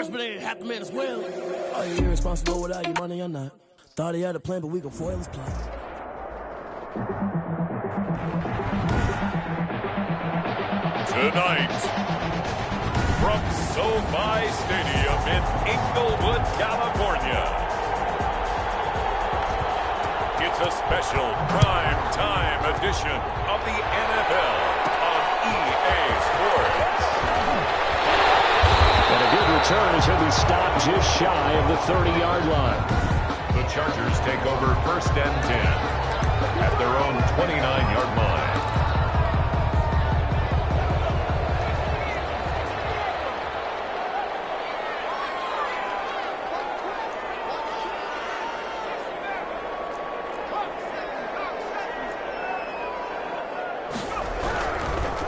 first, but they half the man as well. Are you irresponsible without your money or not? Thought he had a plan, but we can foil his plan. Tonight, from SoFi Stadium in Inglewood, California, it's a special prime time edition of the NFL on EA Sports. And a good return as he'll be stopped just shy of the 30-yard line. The Chargers take over 1st and 10 at their own 29-yard line.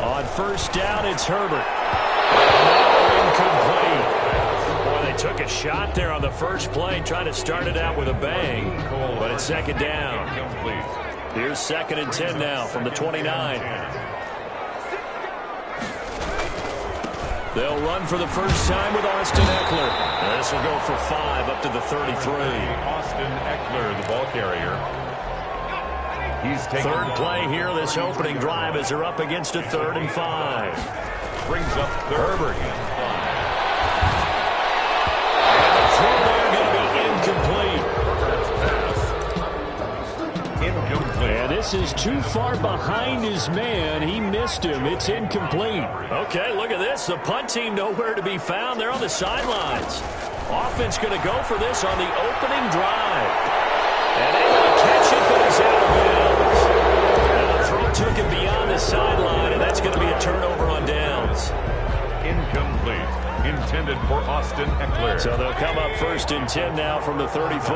On 1st down, it's Herbert. Incomplete. Boy, they took a shot there on the first play, trying to start it out with a bang. But it's 2nd down. Here's 2nd and 10 now from the 29. They'll run for the first time with Austin Eckler. This will go for 5 up to the 33. Austin Eckler, the ball carrier. He's taking 3rd play here this opening drive as they're up against a 3rd and 5. Brings up Herbert. And the throw there going to be incomplete. Incomplete. And this is too far behind his man. He missed him. It's incomplete. Okay, look at this. The punt team nowhere to be found. They're on the sidelines. Offense going to go for this on the opening drive. And they will catch it, but it's out of bounds. And the throw took him beyond the sideline, and that's going to be a turnover on downs. Incomplete. Intended for Austin Eckler. So they'll come up 1st and 10 now from the 33.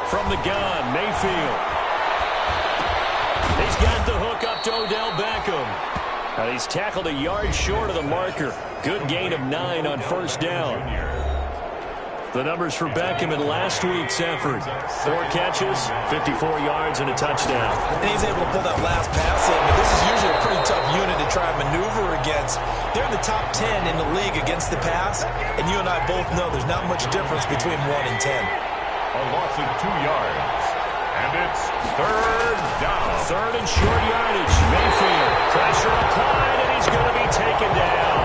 From the gun, Mayfield. He's got the hook up to Odell Beckham. And he's tackled a yard short of the marker. Good gain of 9 on 1st down. The numbers for Beckham in last week's effort. 4 catches, 54 yards, and a touchdown. And he's able to pull that last pass in, but this is usually a pretty tough unit to try and maneuver against. They're in the top 10 in the league against the pass, and you and I both know there's not much difference between 1 and 10. A loss of 2 yards. And it's 3rd down. 3rd and short yardage. Mayfield. Pressure applied, and he's going to be taken down.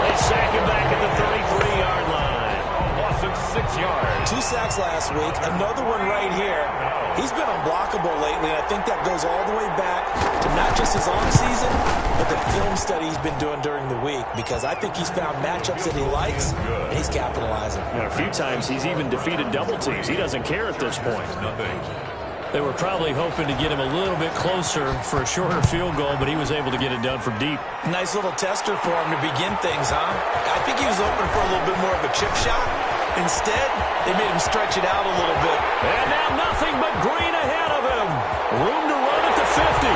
They sack him back at the 33-yard line. Loss of 6 yards. 2 sacks last week. Another one right here. He's been unblockable lately, and I think that goes all the way back to not just his off-season, but the film study he's been doing during the week, because I think he's found matchups that he likes, and he's capitalizing. A few times he's even defeated double teams. He doesn't care at this point. They were probably hoping to get him a little bit closer for a shorter field goal, but he was able to get it done from deep. Nice little tester for him to begin things, huh? I think he was open for a little bit more of a chip shot. Instead, they made him stretch it out a little bit. And now nothing but green ahead of him. Room to run at the 50.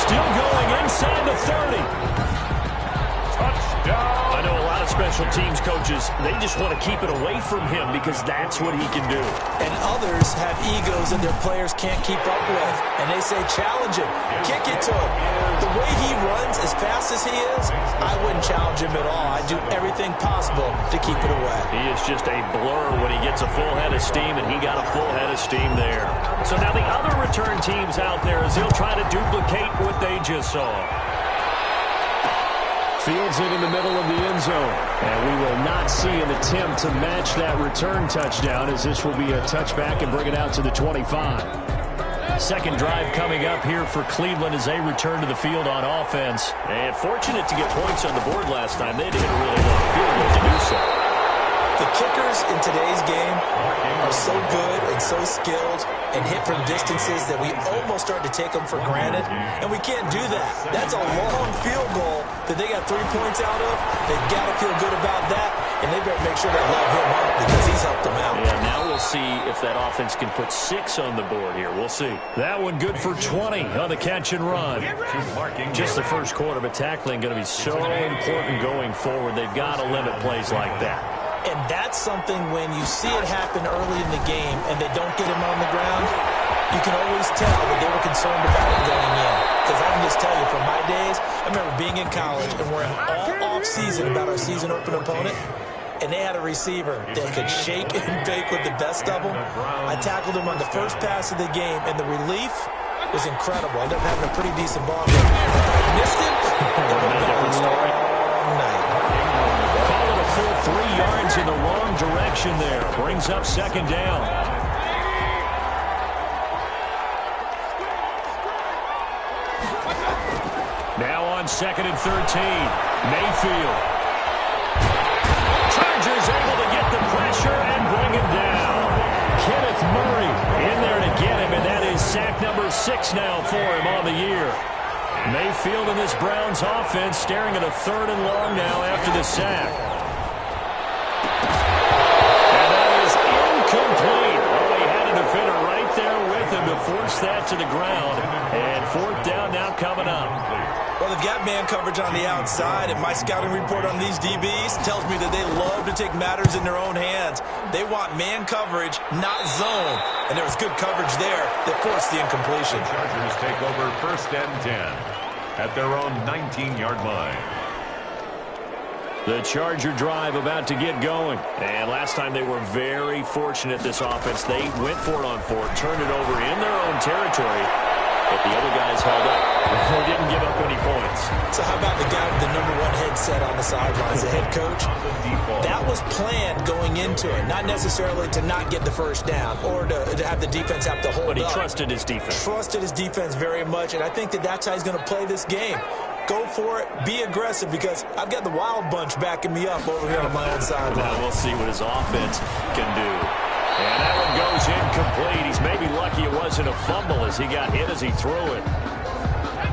Still going inside the 30. Touchdown. I know a lot of special teams coaches, they just want to keep it away from him because that's what he can do. And others have egos that their players can't keep up with. And they say, challenge him, kick it to him. The way he runs as fast as he is, I wouldn't challenge him at all. I'd do everything possible to keep it away. He is just a blur when he gets a full head of steam, and he got a full head of steam there. So now the other return teams out there, as they'll try to duplicate what they just saw. Fields it in the middle of the end zone. And we will not see an attempt to match that return touchdown, as this will be a touchback and bring it out to the 25. Second drive coming up here for Cleveland as they return to the field on offense. And fortunate to get points on the board last time. They didn't really want to field goal to do so. The kickers in today's game are so good and so skilled and hit from distances that we almost start to take them for granted, and we can't do that. That's a long field goal that they got 3 points out of. They've got to feel good about that, and they better make sure they love him up because he's helped them out. Yeah, now we'll see if that offense can put 6 on the board here. We'll see. That one good for 20 on the catch and run. Just the first quarter, but tackling going to be so important going forward. They've got to limit plays like that. And that's something when you see it happen early in the game and they don't get him on the ground, you can always tell that they were concerned about it going in. Because I can just tell you, from my days, I remember being in college and worrying all off-season about our season open opponent, and they had a receiver that could shake and bake with the best of them. I tackled him on the first pass of the game, and the relief was incredible. I ended up having a pretty decent ball game. If I missed him, it would have been a long night. Call it a full 3 yards in the wrong direction there. Brings up second down. Now on 2nd and 13. Mayfield. Chargers able to get the pressure and bring him down. Kenneth Murray in there to get him, and that is sack number 6 now for him on the year. Mayfield and this Browns offense staring at a 3rd and long now after the sack. And that is incomplete. Oh, he had a defender right there with him to force that to the ground. And 4th down now coming up. Well, they've got man coverage on the outside, and my scouting report on these DBs tells me that they love to take matters in their own hands. They want man coverage, not zone. And there was good coverage there that forced the incompletion. The Chargers take over 1st and 10 at their own 19-yard line. The Charger drive about to get going. And last time they were very fortunate, this offense. They went for it on 4th, turned it over in their own territory, but the other guys held up. They didn't give up any points. So how about the guy with the #1 headset on the sidelines, the head coach? That was planned going into it, not necessarily to not get the first down or to have the defense have to hold up. But he trusted his defense. Trusted his defense very much, and I think that that's how he's going to play this game. Go for it, be aggressive, because I've got the Wild Bunch backing me up over here on my own sideline. Now we'll see what his offense can do. And that one goes incomplete. He's maybe lucky it wasn't a fumble as he got hit as he threw it.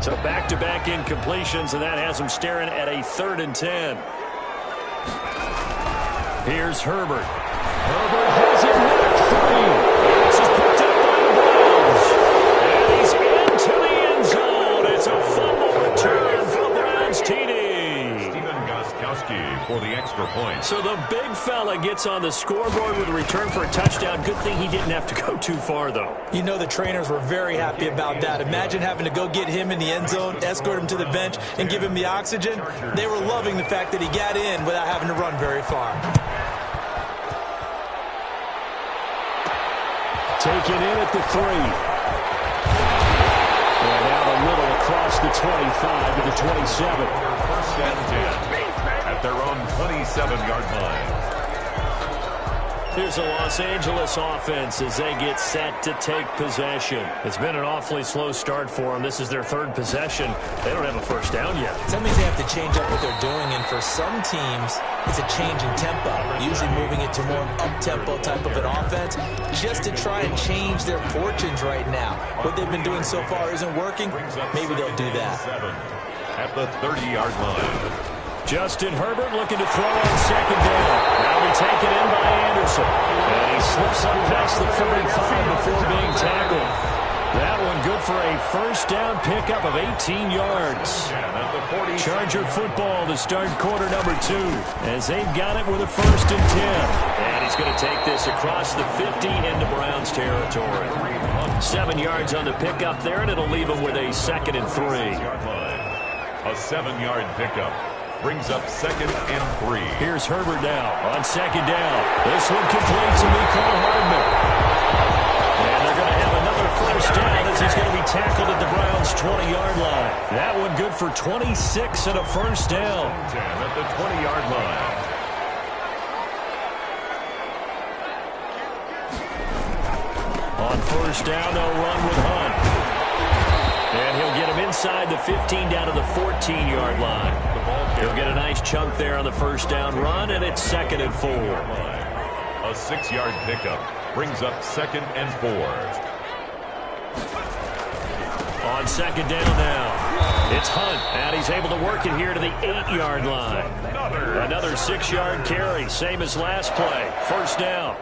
So back-to-back incompletions, and that has him staring at a 3rd and 10. Here's Herbert. Herbert has it knocked free. This is picked up by the Browns. And he's into the end zone. It's a fumble return for Browns TD. For the extra point. So the big fella gets on the scoreboard with a return for a touchdown. Good thing he didn't have to go too far, though. You know the trainers were very happy about that. Imagine having to go get him in the end zone, escort him to the bench, and give him the oxygen. They were loving the fact that he got in without having to run very far. Taken in at the 3. And out a little across the 25 to the 27. 1st and 10. At their own 27-yard line. Here's the Los Angeles offense as they get set to take possession. It's been an awfully slow start for them. This is their 3rd possession. They don't have a first down yet. That means they have to change up what they're doing, and for some teams, it's a change in tempo, usually moving it to more up-tempo type of an offense, just to try and change their fortunes right now. What they've been doing so far isn't working. Maybe they'll do that. At the 30-yard line. Justin Herbert looking to throw on 2nd down. Now be taken in by Anderson. And he slips up past the 45 before being tackled. That one good for a first down pickup of 18 yards. Charger football to start quarter number 2 as they've got it with a 1st and 10. And he's going to take this across the 50 into Browns territory. 7 yards on the pickup there, and it'll leave him with a 2nd and 3. A 7-yard pickup. Brings up 2nd and 3. Here's Herbert now on 2nd down. This one complete to Mecole Hardman. And they're going to have another first down as he's going to be tackled at the Browns' 20-yard line. That one good for 26 and a first down. 10 at the 20-yard line. On first down, they'll run with Hunt. And he'll get him inside the 15 down to the 14-yard line. He'll get a nice chunk there on the first down run, and it's 2nd and 4. A 6-yard pickup brings up 2nd and 4. On 2nd down now, it's Hunt, and he's able to work it here to the 8-yard line. Another 6-yard carry, same as last play. First down.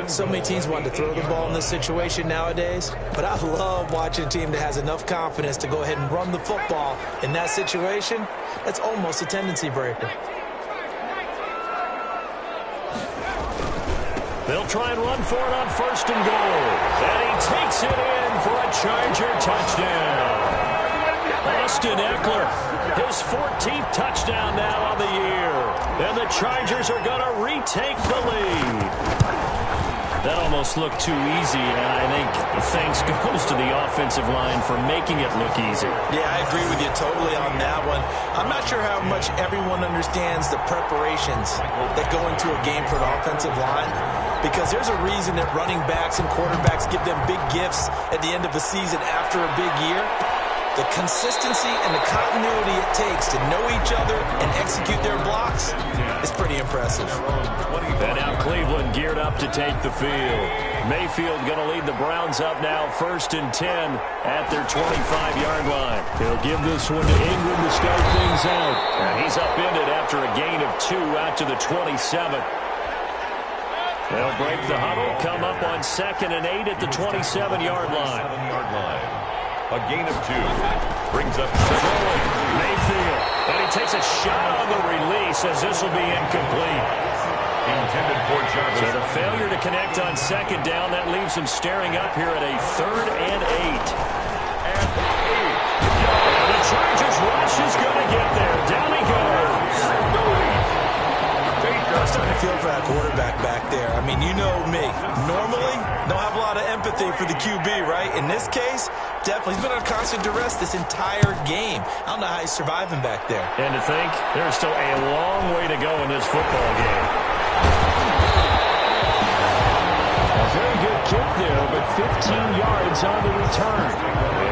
So many teams want to throw the ball in this situation nowadays, but I love watching a team that has enough confidence to go ahead and run the football. In that situation, that's almost a tendency breaker. They'll try and run for it on 1st and goal. And he takes it in for a Charger touchdown. Austin Eckler, his 14th touchdown now on the year. And the Chargers are going to retake the lead. That almost looked too easy, and I think thanks goes to the offensive line for making it look easy. Yeah, I agree with you totally on that one. I'm not sure how much everyone understands the preparations that go into a game for the offensive line, because there's a reason that running backs and quarterbacks give them big gifts at the end of the season after a big year. The consistency and the continuity it takes to know each other and execute their blocks is pretty impressive. And now Cleveland geared up to take the field. Mayfield going to lead the Browns up now 1st and 10 at their 25-yard line. He'll give this one to Ingram to start things out. And he's upended after a gain of 2 out to the 27. They'll break the huddle, come up on 2nd and 8 at the 27-yard line. A gain of 2 brings up Mayfield, and he takes a shot on the release as this will be incomplete. intended for Jarvis. So the failure to connect on 2nd down, that leaves him staring up here at a 3rd and 8. And the Chargers rush is going to get there. Down he goes. I'm starting to feel for that quarterback back there. I mean, you know me. Normally, don't have a lot of empathy for the QB, right? In this case, definitely. He's been under constant duress this entire game. I don't know how he's surviving back there. And to think, there's still a long way to go in this football game. A very good kick there, but 15 yards on the return.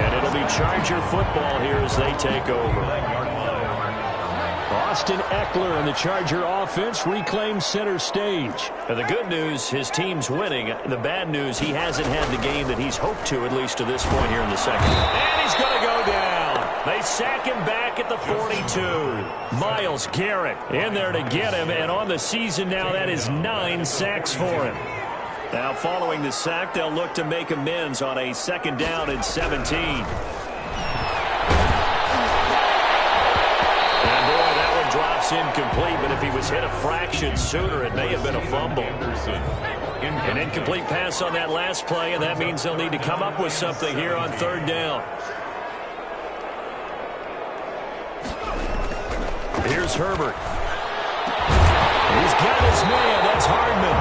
And it'll be Charger football here as they take over. Austin Eckler and the Charger offense reclaim center stage. And the good news, his team's winning. The bad news, he hasn't had the game that he's hoped to, at least to this point here in the second. And he's going to go down. They sack him back at the 42. Myles Garrett in there to get him. And on the season now, that is 9 sacks for him. Now following the sack, they'll look to make amends on a 2nd down and 17. Drops incomplete, but if he was hit a fraction sooner, it may have been a fumble. An incomplete pass on that last play, and that means they'll need to come up with something here on 3rd down. Here's Herbert. He's got his man. That's Hardman.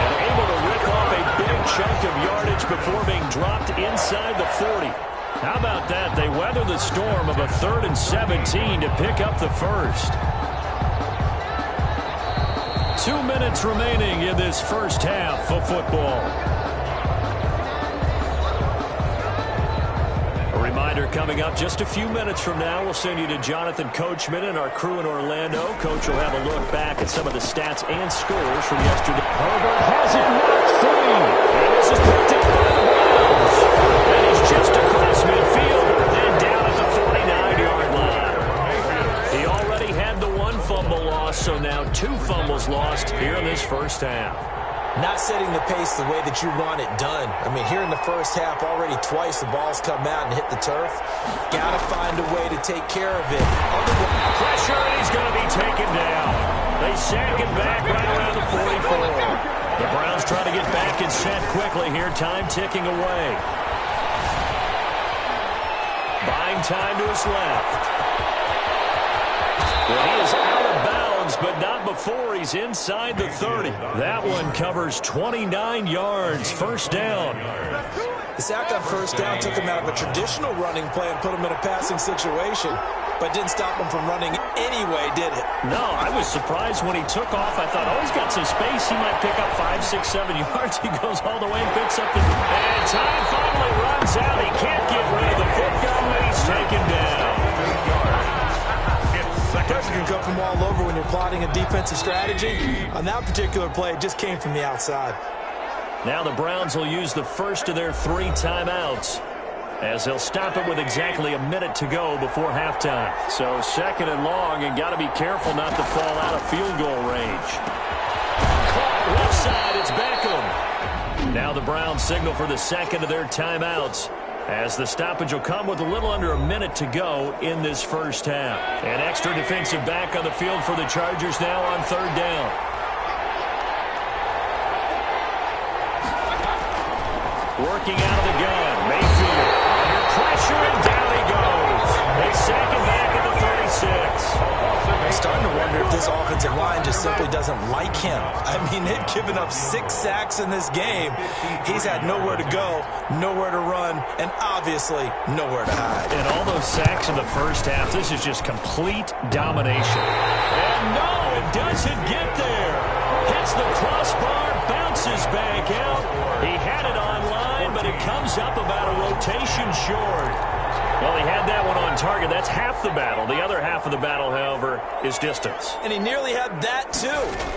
And able to rip off a big chunk of yardage before being dropped inside the 40. How about that? They weather the storm of a 3rd and 17 to pick up the first. 2 minutes remaining in this first half of football. A reminder coming up just a few minutes from now, we'll send you to Jonathan Coachman and our crew in Orlando. Coach will have a look back at some of the stats and scores from yesterday. Herbert has it knocked free. And this is picked up by the Browns. And he's just across midfield and down at the 49-yard line. He already had the 1 fumble loss, so now 2 fumbles lost here in this first half. Not setting the pace the way that you want it done. I mean, here in the first half, already twice the ball's come out and hit the turf. Got to find a way to take care of it. Pressure, and he's going to be taken down. They sack him back right around the 44. The Browns try to get back and set quickly here. Time ticking away. Buying time to his left. Well, he is out of bounds, but not before he's inside the 30. That one covers 29 yards. 1st down. The sack on 1st down took him out of a traditional running play and put him in a passing situation, but didn't stop him from running anyway, did it? No, I was surprised when he took off. I thought, oh, he's got some space. He might pick up 5, 6, 7 yards. He goes all the way and picks up the... And time finally runs out. He can't get rid of the football, and he's taken down. Pressure can come from all over when you're plotting a defensive strategy. On that particular play, it just came from the outside. Now the Browns will use the first of their 3 timeouts, as they'll stop it with exactly a minute to go before halftime. So 2nd and long, and got to be careful not to fall out of field goal range. Caught left side, it's Beckham. Now the Browns signal for the 2nd of their timeouts, as the stoppage will come with a little under a minute to go in this first half. An extra defensive back on the field for the Chargers now on 3rd down. Working out of the gun. Mayfield under pressure, and down he goes. They sack him back at the 36. I'm starting to wonder if this offensive line just simply doesn't like him. I mean, they've given up 6 sacks in this game. He's had nowhere to go, nowhere to run, and obviously nowhere to hide. And all those sacks in the first half, this is just complete domination. And no, it doesn't get there. Hits the crossbar, bounces back out. He had it online, but it comes up about a rotation short. Well, he had that one on target. That's half the battle. The other half of the battle, however, is distance. And he nearly had that, too.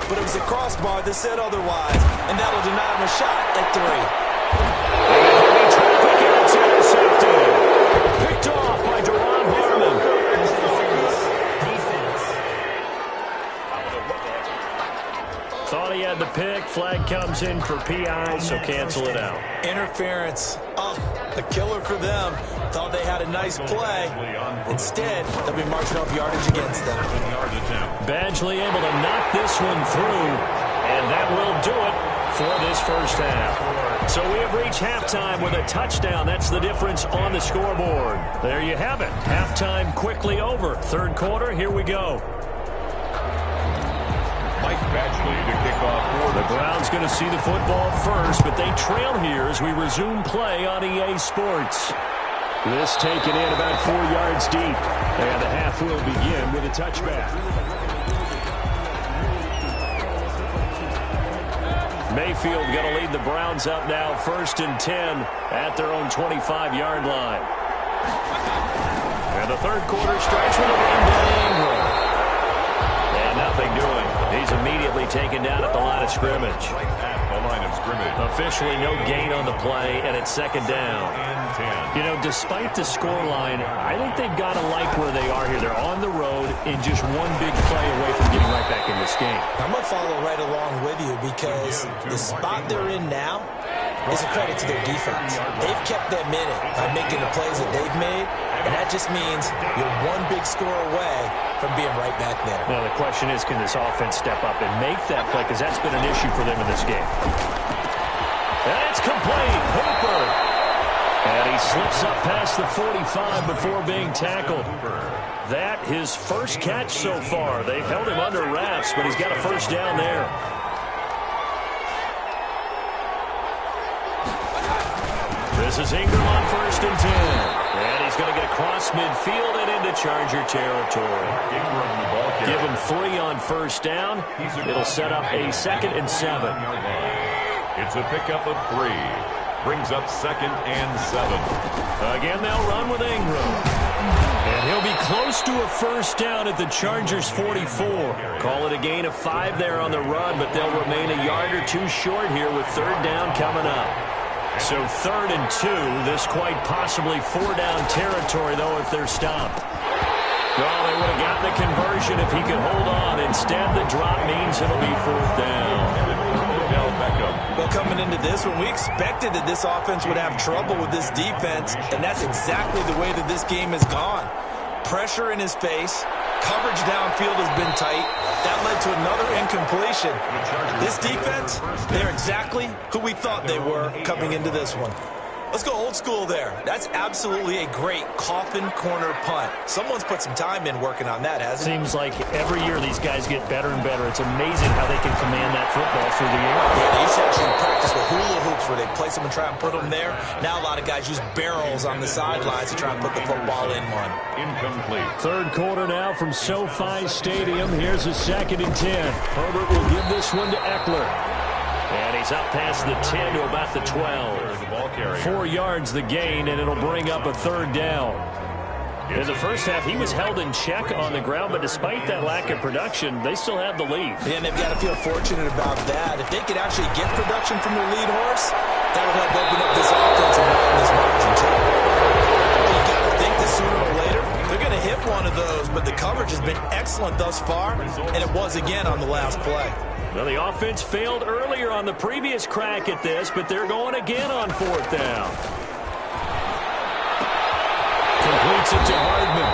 But it was a crossbar that said otherwise. And that will deny him a shot at 3. Traffic, and it's intercepted. Picked off by Deron Harmon. Thought he had the pick. Flag comes in for PI, so cancel it out. Interference. Oh, a killer for them. Thought they had a nice play. Instead, they'll be marching off yardage against them. Badgley able to knock this one through, and that will do it for this first half. So we have reached halftime with a touchdown. That's the difference on the scoreboard. There you have it. Halftime quickly over. Third quarter, here we go. Mike Badgley to kick off for the Browns going to see the football first, but they trail here as we resume play on EA Sports. This taken in about 4 yards deep. And the half will begin with a touchback. Mayfield going to lead the Browns up now, 1st and 10 at their own 25-yard line. And the third quarter starts with a run to Ingram. And nothing doing. He's immediately taken down at the line of scrimmage. Officially no gain on the play, and it's 2nd down. You know, despite the scoreline, I think they've got to like where they are here. They're on the road and just one big play away from getting right back in this game. I'm going to follow right along with you because the spot they're in now is a credit to their defense. They've kept them in it by making the plays that they've made, and that just means you're one big score away from being right back there. Now, the question is, can this offense step up and make that play? Because that's been an issue for them in this game. And it's complete. Hooper. And he slips up past the 45 before being tackled. That, his first catch so far. They've held him under wraps, but he's got a first down there. This is Ingram on 1st and 10. And he's going to get across midfield and into Charger territory. Give him 3 on 1st down. It'll set up a 2nd and 7. It's a pickup of 3. Brings up 2nd and 7. Again, they'll run with Ingram. And he'll be close to a first down at the Chargers' 44. Call it a gain of 5 there on the run, but they'll remain a yard or 2 short here with 3rd down coming up. So 3rd and 2, this quite possibly 4-down territory, though, if they're stopped. Well, they would have gotten the conversion if he could hold on. Instead, the drop means it'll be 4th down. Well, coming into this one, we expected that this offense would have trouble with this defense, and that's exactly the way that this game has gone. Pressure in his face. Coverage downfield has been tight. That led to another incompletion. This defense, they're exactly who we thought they were coming into this one. Let's go old school there. That's absolutely a great coffin corner punt. Someone's put some time in working on that, hasn't it? Seems like every year these guys get better and better. It's amazing how they can command that football through the air. Yeah, they used to actually practice with hula hoops where they place them and try and put them there. Now a lot of guys use barrels on the sidelines to try and put the football in one. Incomplete. Third quarter now from SoFi Stadium. Here's a 2nd and 10. Herbert will give this one to Eckler. And he's up past the 10 to about the 12. 4 yards the gain, and it'll bring up a 3rd down. In the first half, he was held in check on the ground, but despite that lack of production, they still have the lead. And they've got to feel fortunate about that. If they could actually get production from their lead horse, that would help open up this offense and widen this margin, too. You got to think that sooner or later, they're going to hit one of those, but the coverage has been excellent thus far, and it was again on the last play. Well, the offense failed earlier on the previous crack at this, but they're going again on 4th down. Completes it to Hardman.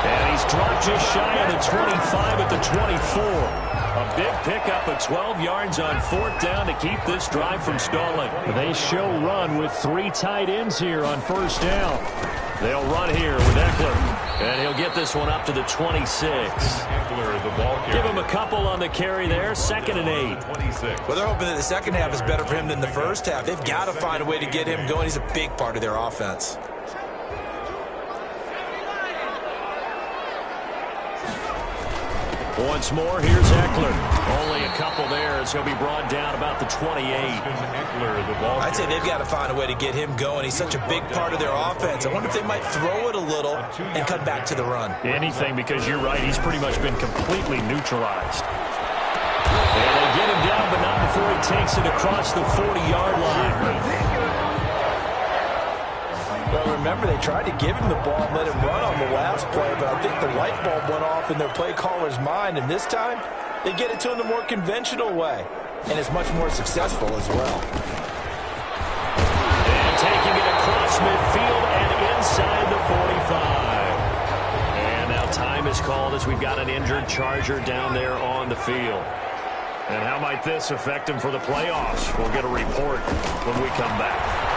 And he's dropped just shy of the 25 at the 24. A big pickup of 12 yards on 4th down to keep this drive from stalling. They show run with 3 tight ends here on 1st down. They'll run here with Eckler, and he'll get this one up to the 26. Eckler, the ball carrier. Give him a couple on the carry there, 2nd and 8. 26. Well, they're hoping that the second half is better for him than the first half. They've got to find a way to get him going. He's a big part of their offense. Once more, here's Eckler. Only a couple there as he'll be brought down about the 28. Eckler, the ball I'd say they've got to find a way to get him going. He's such a big part of their offense. I wonder if they might throw it a little and cut back to the run. Anything, because you're right, he's pretty much been completely neutralized. And they get him down, but not before he takes it across the 40-yard line. Well, remember, they tried to give him the ball and let him run on the last play, but I think the light bulb went off in their play caller's mind, and this time they get it to him the more conventional way, and it's much more successful as well. And taking it across midfield and inside the 45. And now time is called as we've got an injured Charger down there on the field. And how might this affect him for the playoffs? We'll get a report when we come back.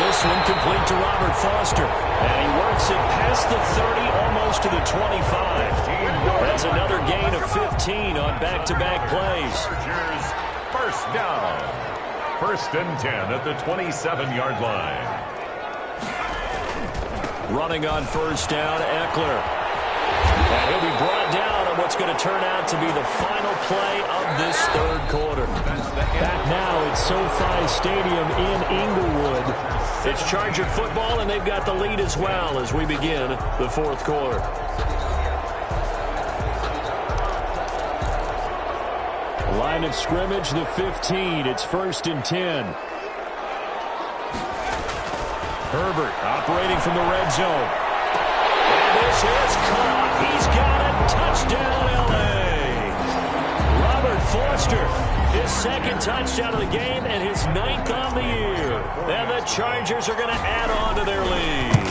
This one complete to Robert Foster. And he works it past the 30, almost to the 25. That's another gain of 15 on back-to-back plays. First down. 1st and 10 at the 27-yard line. Running on 1st down, Eckler. And he'll be brought down on what's going to turn out to be the final play of this 3rd quarter. Back now at SoFi Stadium in Inglewood. It's Charger football, and they've got the lead as well as we begin the 4th quarter. Line of scrimmage, the 15. It's 1st and 10. Herbert operating from the red zone. And this is caught. He's got it. Touchdown, L.A. Robert Foster, his 2nd touchdown of the game and his 9th on the year. And the Chargers are going to add on to their lead.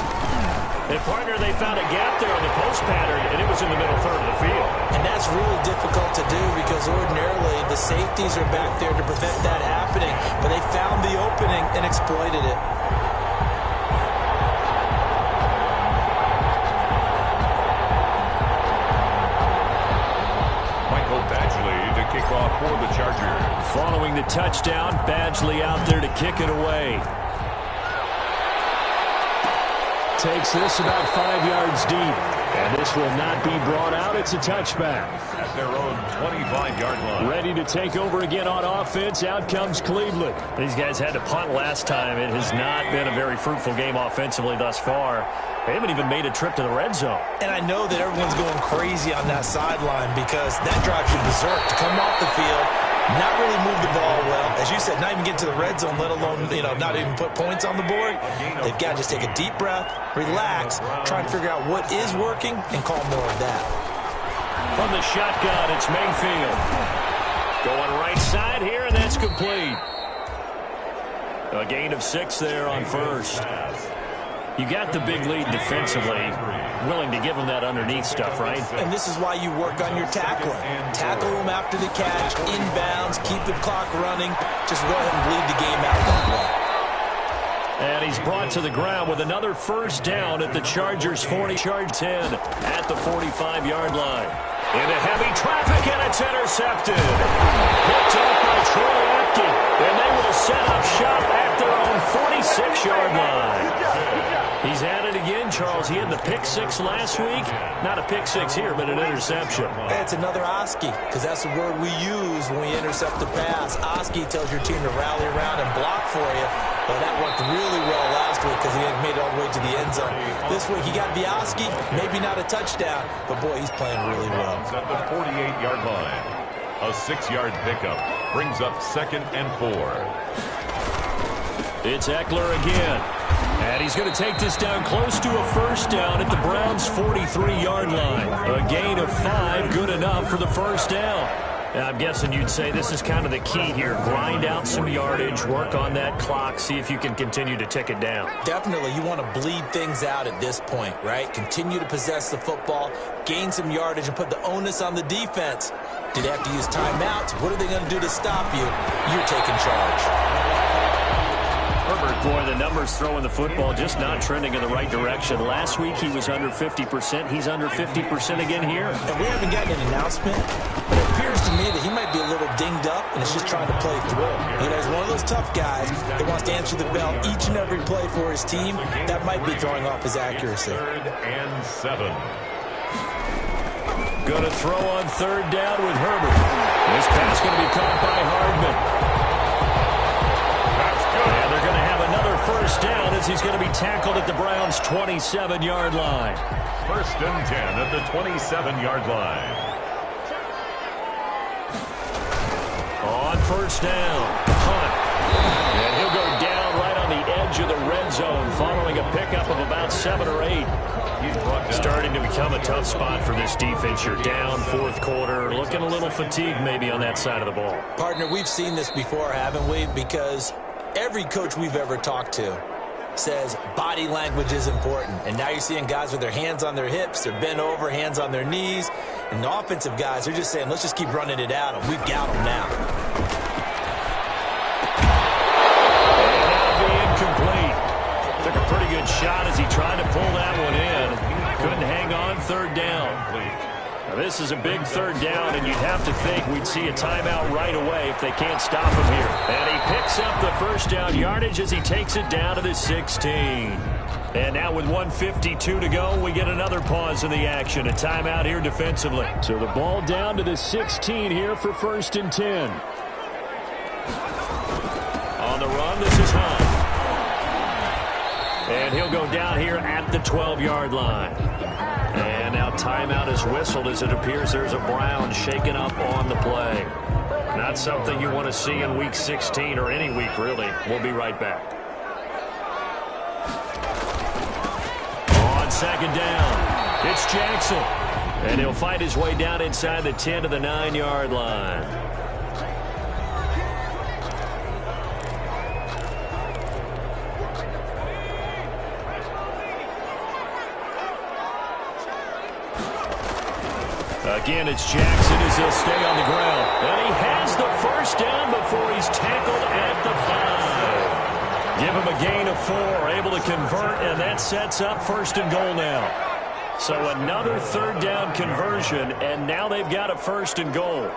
And, partner, they found a gap there on the post pattern, and it was in the middle 3rd of the field. And that's really difficult to do because ordinarily the safeties are back there to prevent that happening. But they found the opening and exploited it. For the Chargers. Following the touchdown, Badgley out there to kick it away. Takes this about 5 yards deep. And this will not be brought out. It's a touchback. At their own 25-yard line. Ready to take over again on offense. Out comes Cleveland. These guys had to punt last time. It has not been a very fruitful game offensively thus far. They haven't even made a trip to the red zone. And I know that everyone's going crazy on that sideline because that drives you berserk to come off the field, not really move the ball well. As you said, not even get to the red zone, let alone, not even put points on the board. They've got to just take a deep breath, relax, try and figure out what is working, and call more of that. From the shotgun, it's Mayfield. Going right side here, and that's complete. A gain of 6 there on 1st. You got the big lead defensively, willing to give them that underneath stuff, right? And this is why you work on your tackling. Tackle them after the catch, inbounds, keep the clock running. Just go ahead and bleed the game out that way. And he's brought to the ground with another 1st down at the Chargers' 40-yard 10 at the 45-yard line. Into heavy traffic, and it's intercepted. Picked up by Troy Apke, and they will set up shop at their own 46-yard line. He's at it again, Charles. He had the pick 6 last week. Not a pick 6 here, but an interception. It's another Oski, because that's the word we use when we intercept the pass. Oski tells your team to rally around and block for you. Well, that worked really well last week because he made it all the way to the end zone. This week he got the Oski, maybe not a touchdown, but boy, he's playing really well. At the 48-yard line, a 6-yard pickup brings up 2nd and 4. It's Eckler again. And he's going to take this down close to a 1st down at the Browns' 43-yard line. A gain of 5, good enough for the 1st down. I'm guessing you'd say this is kind of the key here. Grind out some yardage, work on that clock, see if you can continue to tick it down. Definitely, you want to bleed things out at this point, right? Continue to possess the football, gain some yardage, and put the onus on the defense. Do they have to use timeouts? What are they going to do to stop you? You're taking charge. Herbert, boy, the numbers throwing the football just not trending in the right direction. Last week he was under 50%. He's under 50% again here. And we haven't gotten an announcement, but it appears to me that he might be a little dinged up and is just trying to play through. You know, he's one of those tough guys that wants to answer the bell each and every play for his team. That might be throwing off his accuracy. 3rd and 7. Going to throw on 3rd down with Herbert. This pass going to be caught by Hardman. And they're going to have another 1st down as he's going to be tackled at the Browns' 27-yard line. 1st and 10 at the 27-yard line. On 1st down, punt. And he'll go down right on the edge of the red zone following a pickup of about 7 or 8. Starting to become a tough spot for this defense. You're down 4th quarter, looking a little fatigued maybe on that side of the ball. Partner, we've seen this before, haven't we? Because every coach we've ever talked to says body language is important. And now you're seeing guys with their hands on their hips, they're bent over, hands on their knees. And the offensive guys are just saying, let's just keep running it out, and we've got them now. And that'll be incomplete. Took a pretty good shot as he tried to pull that one in. Couldn't hang on 3rd down. Now, this is a big 3rd down, and you'd have to think we'd see a timeout right away if they can't stop him here. And he picks up the 1st down yardage as he takes it down to the 16. And now with 1:52 to go, we get another pause in the action. A timeout here defensively. So the ball down to the 16 here for 1st and 10. On the run, this is Hunt. And he'll go down here at the 12-yard line. And now timeout is whistled as it appears there's a Brown shaken up on the play. Not something you want to see in Week 16 or any week, really. We'll be right back. On 2nd down, it's Jackson. And he'll fight his way down inside the 10 to the 9-yard line. Again, it's Jackson as he'll stay on the ground. And he has the 1st down before he's tackled at the 5. Give him a gain of 4, able to convert, and that sets up 1st and goal now. So another 3rd down conversion, and now they've got a 1st and goal.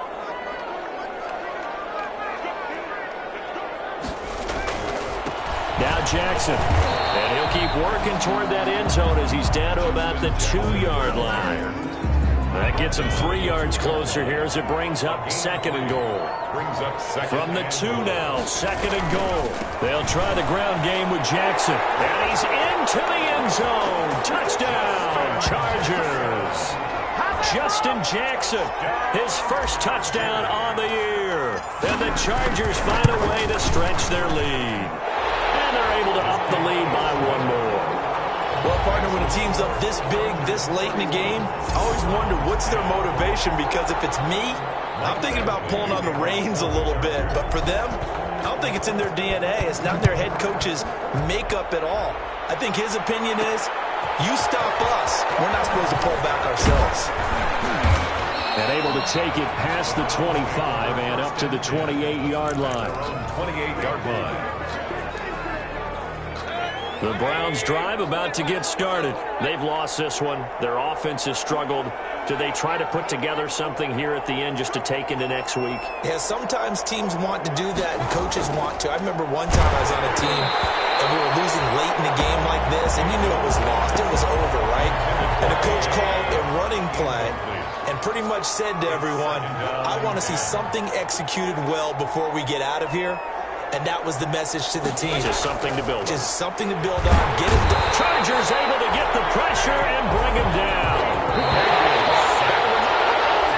Now Jackson. And he'll keep working toward that end zone as he's down to about the 2-yard line. That gets him 3 yards closer here as it brings up 2nd and goal. From the 2 now, 2nd and goal. They'll try the ground game with Jackson. And he's into the end zone. Touchdown, Chargers. Justin Jackson, his 1st touchdown on the year. And the Chargers find a way to stretch their lead. And they're able to up the lead by 1 more. Well, partner, when a team's up this big, this late in the game, I always wonder what's their motivation, because if it's me, I'm thinking about pulling on the reins a little bit. But for them, I don't think it's in their DNA. It's not their head coach's makeup at all. I think his opinion is, you stop us, we're not supposed to pull back ourselves. And able to take it past the 25 and up to the 28-yard line. 28-yard line. The Browns drive about to get started. They've lost this one. Their offense has struggled. Do they try to put together something here at the end just to take into next week? Yeah, sometimes teams want to do that and coaches want to. I remember one time I was on a team and we were losing late in the game like this, and you knew it was lost. It was over, right? And the coach called a running play and pretty much said to everyone, I want to see something executed well before we get out of here. And that was the message to the team. Just something to build on. Just something to build on. Get it done. Chargers able to get the pressure and bring him down.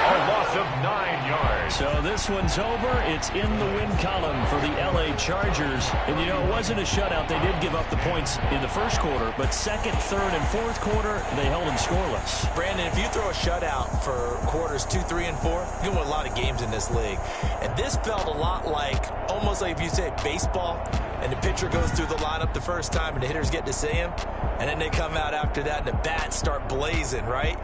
A loss of 9 yards. So this one's over. It's in the win column for the LA Chargers. And, you know, it wasn't a shutout. They did give up the points in the first quarter, but second, third, and fourth quarter, they held them scoreless. Brandon, if you throw a shutout for quarters 2, 3, and 4, you're going to win a lot of games in this league. And this felt a lot like, almost like if you say baseball, and the pitcher goes through the lineup the first time and the hitters get to see him, and then they come out after that and the bats start blazing, right?